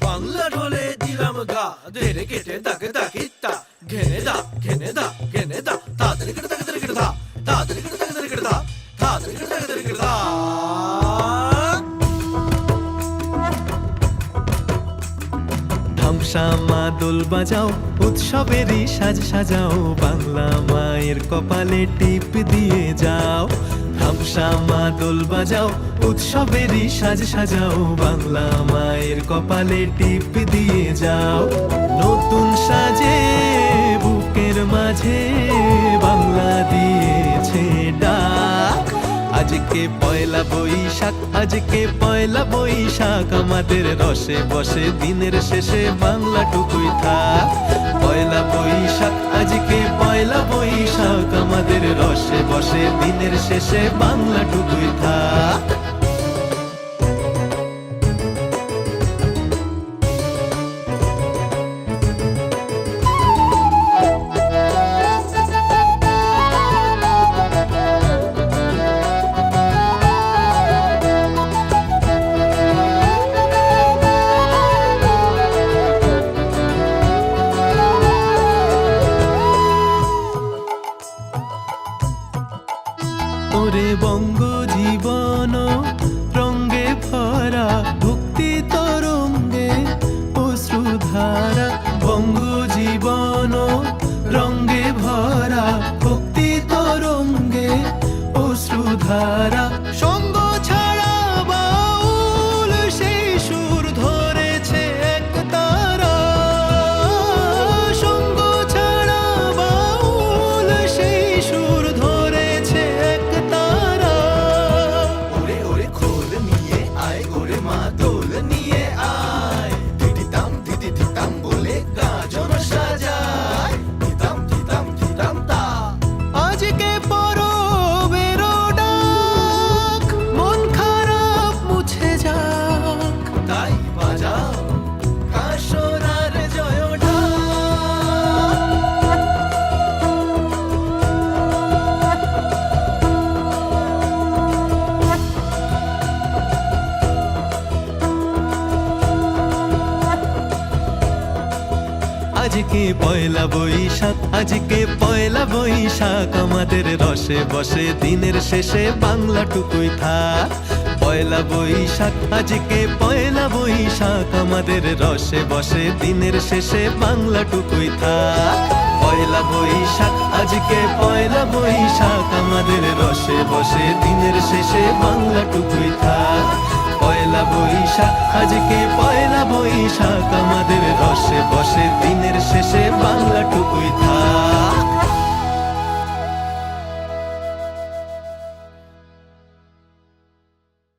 বাংলা ঢোলে দিলাম গা ধেরে কেটে তাকে তাকে তা ঘেনে দা ঘেনে দা ঘেনে দা তাদের কেটে তাকে তাকে দা তাদের কেটে তাকে তাকে দা তাদের কেটে তাকে তাকে দা ধামসা মা দোল বাজাও উৎসবেরই সাজ সাজাও বাংলা মায়ের কপালে টিপ দিয়ে যাও ধামসা মা দোল বাজাও উৎসবেরই সাজ সাজাও বাংলা মায়ের কপালে টিপ দিয়ে যাও নতুন সাজে বুকের মাঝে বাংলা দিয়েছে ডাক আজকে পয়লা বৈশাখ আজকে পয়লা বৈশাখ আমাদের রসে বসে দিনের শেষে বাংলা টুকুই থাক পয়লা বৈশাখ আজকে পয়লা বৈশাখ আমাদের রসে বসে দিনের শেষে বাংলা টুকুই থাক ওরে বঙ্গ জীবন রঙ্গে ভরা ভক্তি তরঙ্গে অশ্রুধারা বঙ্গ জীবন রঙ্গে ভরা ভক্তি তরঙ্গে অশ্রুধারা সঙ্গ ছাড়া বাউল সেই সুর ধরেছে এক তারা সঙ্গ ছাড়া বাউল সেই সুর ধরেছে এক তারা ওরে ওরে খোল নিয়ে আয় ওরে মা দোল নিয়ে আয় দিদিতাম দিদিতাম বলে গাজন সাজায় দিতাম দিতাম দিতাম তা আজকে পরবের ডাক মন খারাপ মুছে যাক তাই বাজাও কাশরার জয় ঢাক আজকে পয়লা বৈশাখ আজকে পয়লা বৈশাখ আমাদের রসে বসে দিনের শেষে বাংলা টুকুই থাক পয়লা বৈশাখ আজকে পয়লা বৈশাখ আমাদের রসে বসে দিনের শেষে বাংলা টুকুই থাক পয়লা বৈশাখ আজকে পয়লা বৈশাখ আমাদের রসে বসে দিনের শেষে বাংলা টুকুই থাক পয়লা বৈশাখ আজকে পয়লা বৈশাখ আমাদের রসে বসে দিনের শেষে বাংলা টুকুই